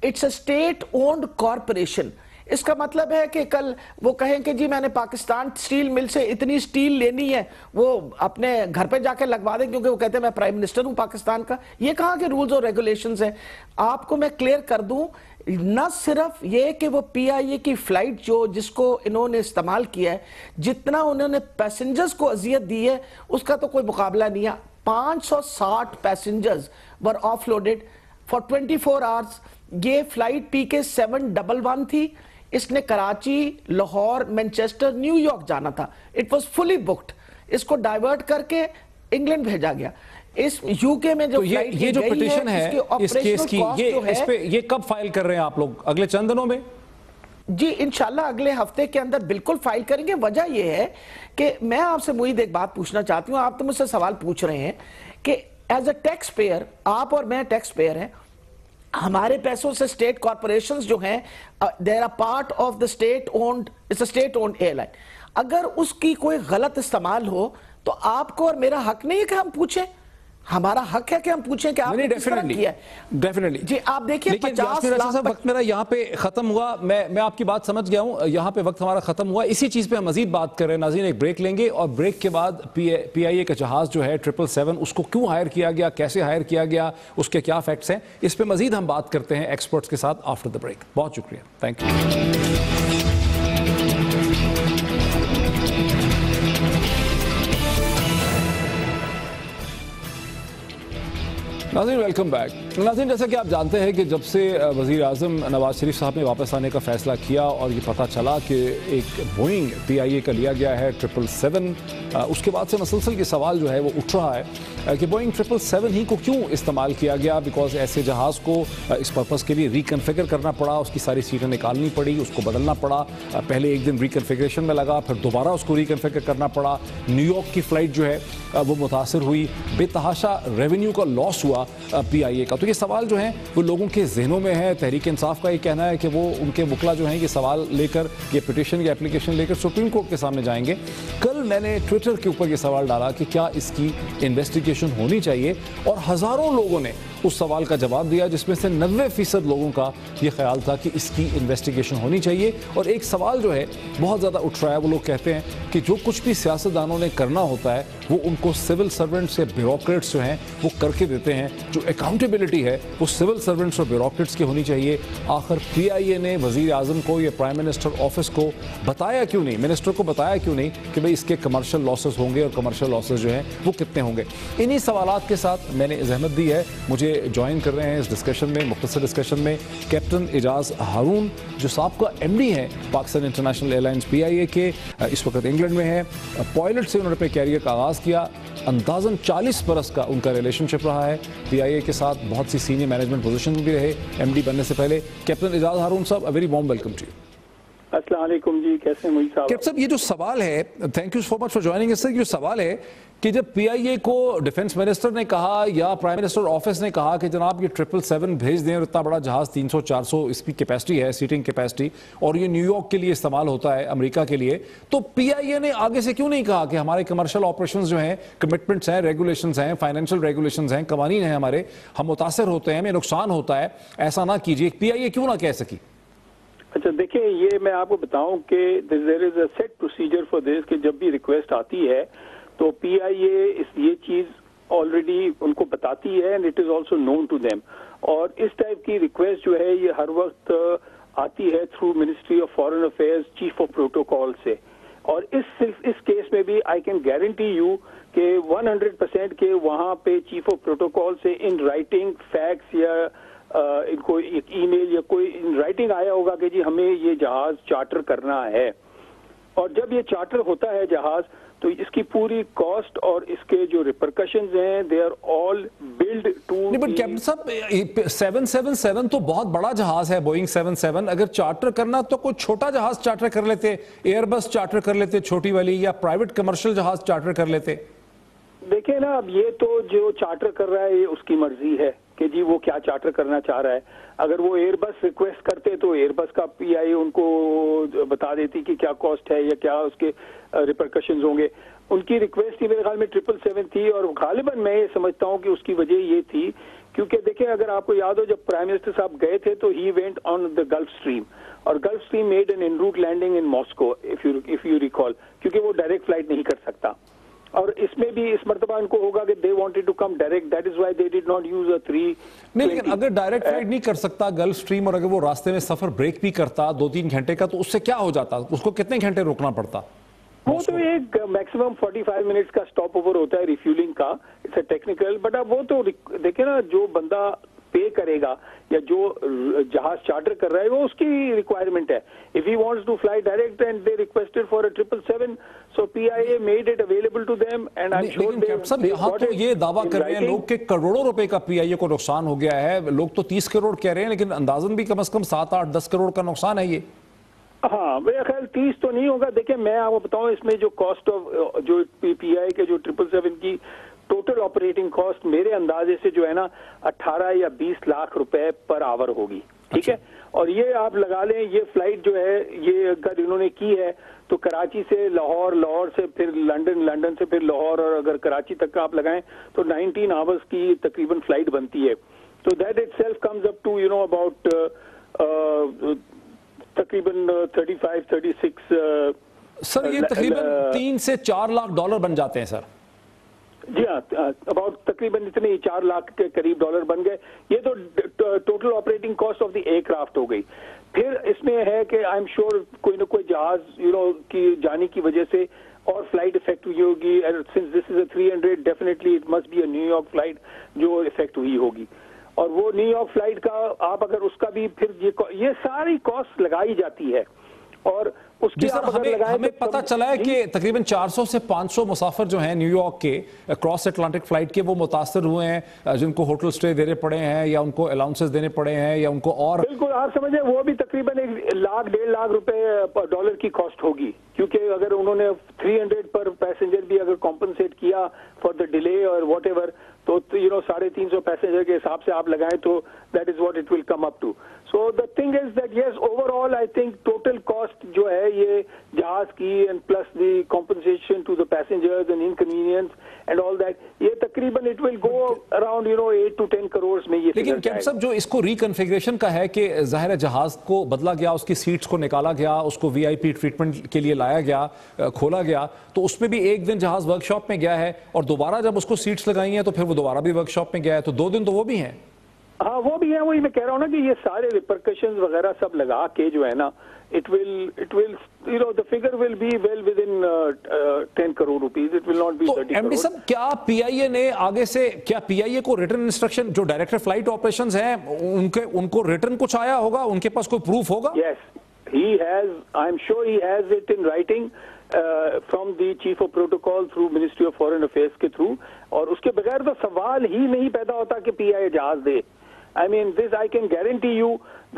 it's a state owned corporation. اس کا مطلب ہے کہ کل وہ کہیں کہ جی میں نے پاکستان سٹیل مل سے اتنی سٹیل لینی ہے, وہ اپنے گھر پہ جا کے لگوا دیں کیونکہ وہ کہتے ہیں میں پرائم منسٹر ہوں پاکستان کا. یہ کہاں کے رولز اور ریگولیشنز ہیں؟ آپ کو میں کلیئر کر دوں, نہ صرف یہ کہ وہ پی آئی اے کی فلائٹ جس کو انہوں نے استعمال کیا ہے, جتنا انہوں نے پیسنجرز کو اذیت دی ہے اس کا تو کوئی مقابلہ نہیں ہے. 560 passengers were offloaded for 24 hours. یہ فلائٹ پی کے 711 تھی. اس نے Karachi, Lahore, Manchester, New York جانا تھا. It was fully booked. اس کو ڈائیورٹ کر کے انگلینڈ بھیجا گیا. اس یو کے میں جو یہ جو پٹیشن ہے اس کیس کی, یہ کب فائل کر رہے ہیں آپ لوگ؟ اگلے چند دنوں میں؟ جی انشاءاللہ اگلے ہفتے کے اندر بالکل فائل کریں گے. وجہ یہ ہے کہ میں آپ سے معید ایک بات پوچھنا چاہتی ہوں. آپ تو مجھ سے سوال پوچھ رہے ہیں کہ ایز اے ٹیکس پیئر, آپ اور میں ٹیکس پیئر ہیں, ہمارے پیسوں سے سٹیٹ کارپوریشنز جو ہیں they are part of the state owned, it's a state owned airline. اگر اس کی کوئی غلط استعمال ہو تو آپ کو اور میرا حق نہیں ہے کہ ہم پوچھیں. ہمارا حق ہے کہ ہم پوچھیں کہ آپ نے کس طرح کیا ہے. ڈیفینیٹلی جی آپ دیکھیں 50 لاکھ وقت میرا یہاں پہ ختم ہوا. میں آپ کی بات سمجھ گیا ہوں, یہاں پہ وقت ہمارا ختم ہوا. اسی چیز پہ ہم مزید بات کر رہے ہیں. ناظرین ایک بریک لیں گے اور بریک کے بعد پی آئی اے کا جہاز جو ہے 777 اس کو کیوں ہائر کیا گیا, کیسے ہائر کیا گیا, اس کے کیا فیکٹس ہیں, اس پہ مزید ہم بات کرتے ہیں ایکسپرٹس کے ساتھ آفٹر دا بریک. بہت شکریہ, تھینک یو. ناظرین ویلکم بیک. ناظرین جیسا کہ آپ جانتے ہیں کہ جب سے وزیر اعظم نواز شریف صاحب نے واپس آنے کا فیصلہ کیا اور یہ پتہ چلا کہ ایک بوئنگ پی آئی اے کا لیا گیا ہے 777, اس کے بعد سے مسلسل یہ سوال جو ہے وہ اٹھ رہا ہے کہ بوئنگ 777 ہی کو کیوں استعمال کیا گیا. بیکاز ایسے جہاز کو اس پرپس کے لیے ریکنفیگر کرنا پڑا, اس کی ساری سیٹیں نکالنی پڑی, اس کو بدلنا پڑا. پہلے ایک دن ریکنفیگریشن میں لگا, پھر دوبارہ اس کو ریکنفیگر کرنا پڑا. نیو یارک کی فلائٹ جو ہے وہ متاثر ہوئی, بے تحاشا ریونیو کا لاس ہوا پی آئی اے کا. تو یہ سوال جو ہیں وہ لوگوں کے ذہنوں میں ہے. تحریک انصاف کا یہ کہنا ہے کہ وہ ان کے وکلا جو ہیں یہ سوال لے کر, یہ پٹیشن یا اپلیکیشن لے کر سپریم کورٹ کے سامنے جائیں گے. کل میں نے ٹویٹر کے اوپر یہ سوال ڈالا کہ کیا اس کی انویسٹیگیشن ہونی چاہیے, اور ہزاروں لوگوں نے اس سوال کا جواب دیا, جس میں سے 90% لوگوں کا یہ خیال تھا کہ اس کی انویسٹیگیشن ہونی چاہیے. اور ایک سوال جو ہے بہت زیادہ اٹھ رہا ہے, وہ لوگ کہتے ہیں کہ جو کچھ بھی سیاستدانوں نے کرنا ہوتا ہے وہ ان کو سول سرونٹس یا بیوروکریٹس جو ہیں وہ کر کے دیتے ہیں. جو اکاؤنٹیبلٹی ہے وہ سول سرونٹس اور بیوروکریٹس کی ہونی چاہیے. آخر پی آئی اے نے وزیر اعظم کو یا پرائم منسٹر آفس کو بتایا کیوں نہیں, منسٹر کو بتایا کیوں نہیں کہ بھئی اس کے کمرشل لاسز ہوں گے اور کمرشل لاسز جو ہیں وہ کتنے ہوں گے. انہی سوالات کے ساتھ میں نے زحمت دی ہے, مجھے جوائن کر رہے ہیں اس ڈسکشن میں, مختصر ڈسکشن میں, کیپٹن اعجاز ہارون جو سابقہ ایم ڈی ہیں Pakistan international air lines P I اے کے, اس وقت انگلینڈ میں ہیں. پائلٹ سے انہوں نے اپنے کیریئر کا آغاز کیا, اندازاً 40 برس کا ان کا ریلیشن شپ رہا ہے پی آئی اے کے ساتھ, بہت سی سینئر مینجمنٹ پوزیشن بھی رہے ایم ڈی بننے سے پہلے. کیپٹن اعجاز ہارون صاحب, a very warm welcome to you. السلام علیکم جی, کیسے ہیں محیط صاحب؟ کیپٹن صاحب, یہ جو سوال ہے, thank you so much for joining اس سے, یہ سوال ہے کہ جب پی آئی اے کو ڈیفنس منسٹر نے کہا یا پرائم منسٹر آفس نے کہا کہ جناب یہ 777 بھیج دیں, اور اتنا بڑا جہاز 300-400 اس کی کیپیسٹی ہے, سیٹنگ کیپیسٹی, اور یہ نیو یارک کے لیے استعمال ہوتا ہے امریکہ کے لیے, تو پی آئی اے نے آگے سے کیوں نہیں کہا کہ ہمارے کمرشل آپریشنز جو ہیں, کمٹمنٹس ہیں, ریگولیشنز ہیں, فائنینشیل ریگولیشنز ہیں, قوانین ہیں ہمارے, ہم متاثر ہوتے ہیں, ہمیں نقصان ہوتا ہے, ایسا نہ کیجیے. پی آئی اے کیوں نہ کہہ سکی؟ اچھا دیکھیں, یہ میں آپ کو بتاؤں کہ there is a set procedure for this, کہ جب بھی ریکویسٹ آتی ہے تو پی آئی اے یہ چیز آلریڈی ان کو بتاتی ہے, and it is also known to them. اور اس ٹائپ کی ریکویسٹ جو ہے یہ ہر وقت آتی ہے through ministry of foreign affairs, chief of protocol سے. اور اس کیس میں بھی آئی کین گارنٹی یو کہ 100% کے وہاں پہ چیف آف پروٹوکول سے ان رائٹنگ فیکس یا ان کو ایک ای میل یا کوئی ان رائٹنگ آیا ہوگا کہ جی ہمیں یہ جہاز چارٹر کرنا ہے. اور جب یہ چارٹر ہوتا ہے جہاز تو اس کی پوری کاسٹ اور اس کے جو ریپرکشنز ہیں they are all build to. But captain صاحب 777 تو بہت بڑا جہاز ہے, بوئنگ 77, اگر چارٹر کرنا تو کوئی چھوٹا جہاز چارٹر کر لیتے, ایئر بس چارٹر کر لیتے چھوٹی والی, یا پرائیویٹ کمرشل جہاز چارٹر کر لیتے. دیکھیں نا, اب یہ تو جو چارٹر کر رہا ہے یہ اس کی مرضی ہے کہ جی وہ کیا چارٹر کرنا چاہ رہا ہے. اگر وہ ایئر بس ریکویسٹ کرتے تو ایئر بس کا پی آئی ان کو بتا دیتی کہ کیا کاسٹ ہے یا کیا اس کے ریپرکشنز ہوں گے. ان کی ریکویسٹ ہی میرے خیال میں 777 تھی, اور غالباً میں یہ سمجھتا ہوں کہ اس کی وجہ یہ تھی کیونکہ دیکھیں اگر آپ کو یاد ہو جب پرائم منسٹر صاحب گئے تھے تو he went on the Gulfstream, اور Gulfstream made an en route landing in Moscow if you recall, کیونکہ وہ ڈائریکٹ فلائٹ نہیں کر سکتا. اور اس میں بھی اس مرتبہ ان کو ہوگا کہ they wanted to come direct, that is why they did not use a 320. نہیں, لیکن اگر ڈائریکٹ فلائٹ نہیں کر سکتا گلف اسٹریم, اور اگر وہ راستے میں سفر بریک بھی کرتا 2-3 گھنٹے کا, تو اس سے کیا ہو جاتا, اس کو کتنے گھنٹے رکنا پڑتا؟ وہ تو ایک میکسیمم 45 منٹس کا سٹاپ اوور ہوتا ہے ریفیولنگ کا, اٹس اے ٹیکنیکل. بٹ اب وہ تو دیکھیں نا, جو بندہ پے کرے گا یا جو جہاز چارٹر کر رہا ہے وہ اس کی ریکوائرمنٹ ہے. If he wants to fly direct and they requested for a 777, so PIA made it available to them, and I'm sure لیکن کیپٹن صاحب یہاں تو یہ دعویٰ کر رہے ہیں لوگ کہ کروڑوں روپے کا پی آئی اے کو نقصان ہو گیا ہے. لوگ تو 30 کروڑ کہہ رہے ہیں, لیکن اندازاً بھی کم از کم 7-8-10 کروڑ کا نقصان ہے یہ. ہاں میرا خیال 30 تو نہیں ہوگا. دیکھیں میں آپ کو بتاؤں, اس میں جو کاسٹ آف جو پی آئی کے جو 777 کی ٹوٹل آپریٹنگ کاسٹ میرے اندازے سے جو ہے نا 18 یا 20 لاکھ روپے پر آور ہوگی, ٹھیک ہے. اور یہ آپ لگا لیں, یہ فلائٹ جو ہے یہ اگر انہوں نے کی ہے تو کراچی سے لاہور, لاہور سے پھر لنڈن, لنڈن سے پھر لاہور, اور اگر کراچی تک کا آپ لگائیں تو 19 آورز کی تقریباً فلائٹ بنتی ہے. تو that itself comes up to you know about تقریباً 35-36. سر یہ تقریباً 3 سے 4 لاکھ ڈالر بن جاتے ہیں سر. جی ہاں, اباؤٹ تقریباً اتنے 4 لاکھ کے قریب ڈالر بن گئے. یہ تو total operating cost of the aircraft ہو گئی. پھر اس میں ہے کہ آئی ایم شیور کوئی نہ کوئی جہاز یو نو کی جانے کی وجہ سے اور فلائٹ افیکٹ ہوئی ہوگی. Since this is a 300 definitely it must be a New York flight جو افیکٹ ہوئی ہوگی. اور وہ نیو یارک فلائٹ کا آپ اگر اس کا بھی پھر یہ ساری کاسٹ لگائی جاتی ہے. اور اس کی ہمیں پتہ چلا ہے کہ تقریباً 400 سے 500 مسافر جو ہیں نیو یارک کے کراس اٹلانٹک فلائٹ کے وہ متاثر ہوئے ہیں, جن کو ہوٹل سٹے دینے پڑے ہیں یا ان کو الاؤنسز دینے پڑے ہیں یا ان کو اور. بالکل آپ سمجھیں وہ بھی تقریباً 1 لاکھ 1.5 لاکھ روپے ڈالر کی کاسٹ ہوگی, کیونکہ اگر انہوں نے 300 پر پیسنجر بھی اگر کمپنسیٹ کیا فار دا ڈیلے اور واٹ ایور, تو 350 پیسنجر کے حساب سے آپ لگائیں تو that is what it will come up to. So the thing is that yes overall I think total cost جو ہے یہ جہاز کی and plus the compensation to the passengers and inconvenience and all that یہ تقریباً it will go around 8 to 10 crore میں یہ. لیکن کیپٹن صاحب جو اس کو ریکنفیگریشن کا ہے کہ ظاہر جہاز کو بدلا گیا, اس کی سیٹس کو نکالا گیا, اس کو VIP ٹریٹمنٹ کے لیے لایا گیا, کھولا گیا, تو اس میں بھی ایک دن جہاز ورک شاپ میں گیا ہے اور دوبارہ جب اس کو سیٹس لگائی ہیں تو پھر وہ دوبارہ بھی ورک شاپ میں گیا ہے, تو 2 دن تو وہ بھی ہیں. ہاں وہ بھی ہیں, وہی میں کہہ رہا ہوں نا کہ یہ سارے ریپرکشنز وغیرہ سب لگا کے جو ہے نا it will the figure will be well within 10 crore rupees. It will not be 30 crore. MD صاحب کیا PIA نے آگے سے کیا PIA کو ریٹن انسٹرکشن جو ڈائریکٹر فلائٹ آپریشنز ہیں ان کو ریٹن کچھ آیا ہوگا, ان کے پاس کوئی پروف ہوگا؟ Yes, he has. I'm sure he has it in writing from the chief of protocol through Ministry of Foreign Affairs کے through, اور اس کے بغیر تو سوال ہی نہیں پیدا ہوتا کہ PIA جہاز دے. I mean, this I can guarantee you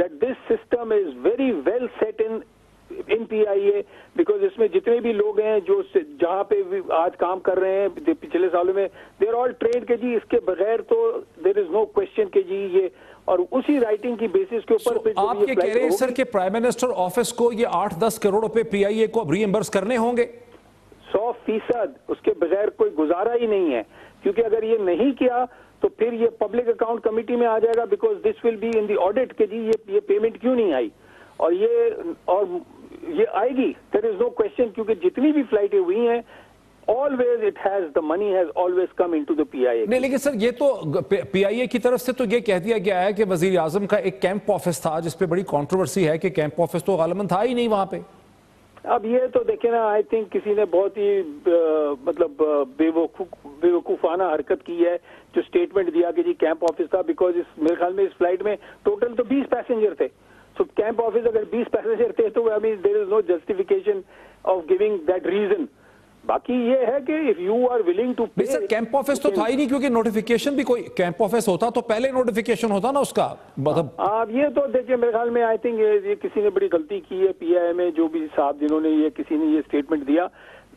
that this system is very well set in PIA because اس میں جتنے بھی لوگ ہیں جو جہاں پہ آج کام کر رہے ہیں پچھلے سالوں میں they are all trained کہ جی اس کے بغیر تو there is no question کہ جی یہ, اور اسی رائٹنگ کی بیسس کے اوپر آپ یہ کہہ رہے ہیں سر کہ پرائم منسٹر آفس کو یہ 8-10 کروڑ روپے PIA کو اب ری ایمبرس کرنے ہوں گے؟ 100% اس کے بغیر کوئی گزارا ہی نہیں ہے, کیونکہ اگر یہ نہیں کیا تو پھر یہ پبلک اکاؤنٹ کمیٹی میں آ جائے گا because this will be in the audit کہ جی یہ پیمنٹ کیوں نہیں آئی, اور یہ آئے گی, دیر از نو کوشچن, کیونکہ جتنی بھی فلائٹیں ہوئی ہیں always it has the money has always come into the PIA. نہیں لیکن سر یہ تو PIA کی طرف سے تو یہ کہہ دیا گیا ہے کہ وزیر اعظم کا ایک کیمپ آفس تھا جس پہ بڑی کنٹروورسی ہے کہ کیمپ آفس تو غالباً تھا ہی نہیں وہاں پہ. اب یہ تو دیکھیں نا, آئی تھنک کسی نے بہت ہی مطلب بیوقوفانہ حرکت کی ہے جو اسٹیٹمنٹ دیا کہ جی کیمپ آفس تھا, بیکاز میرے خیال میں اس فلائٹ میں ٹوٹل تو 20 پیسنجر تھے. سو کیمپ آفس اگر 20 پیسنجر تھے تو I mean there is no justification of giving that reason. باقی یہ ہے کہ if you are willing to pay. Sir camp office تو تھا ہی نہیں, کیونکہ نوٹیفیکیشن بھی کوئی کیمپ آفس ہوتا تو پہلے نوٹیفیکیشن ہوتا نا اس کا مطلب. آپ یہ تو دیکھیں میرے خیال میں آئی تھنک یہ کسی نے بڑی غلطی کی ہے PIA میں, جو بھی صاحب جنہوں نے یہ کسی نے یہ اسٹیٹمنٹ دیا,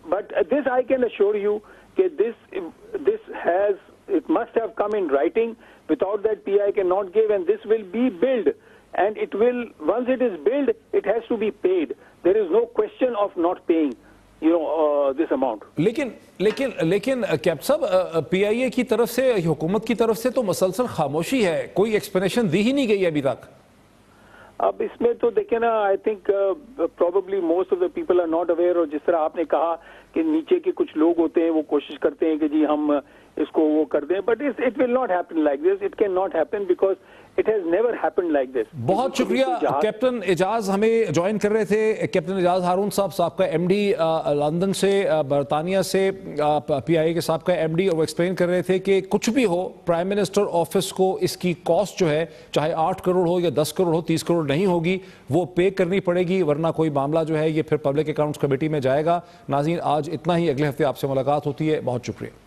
but this I can assure you کہ this has it must have come in writing. Without that PIA cannot give, and this will be billed, and it will, once it is billed it has to be paid. There is no question of not paying this amount. لیکن کیپٹن صاحب PIA کی طرف سے, حکومت کی طرف سے تو مسلسل خاموشی ہے, کوئی ایکسپلینیشن دی ہی نہیں گئی ابھی تک. اب اس میں تو دیکھیں نا, I think probably most of the people are not aware, اور جس طرح آپ نے کہا کہ نیچے کے کچھ لوگ ہوتے ہیں وہ کوشش کرتے ہیں کہ جی ہم اس کو وہ کر دیں, but it will not happen like this, it can not happen because it has never happened like this. بہت شکریہ کیپٹن اعجاز ہمیں جوائن کر رہے تھے. کیپٹن اعجاز ہارون صاحب سابقہ MD لندن سے, برطانیہ سے, PIA کے سابقہ MD, اور وہ ایکسپلین کر رہے تھے کہ کچھ بھی ہو پرائم منسٹر آفس کو اس کی کاسٹ جو ہے چاہے 8 کروڑ ہو یا 10 کروڑ ہو, 30 کروڑ نہیں ہوگی, وہ پے کرنی پڑے گی, ورنہ کوئی معاملہ جو ہے یہ پھر پبلک اکاؤنٹس کمیٹی میں جائے گا. ناظرین آج اتنا ہی, اگلے ہفتے آپ سے ملاقات ہوتی ہے. بہت شکریہ.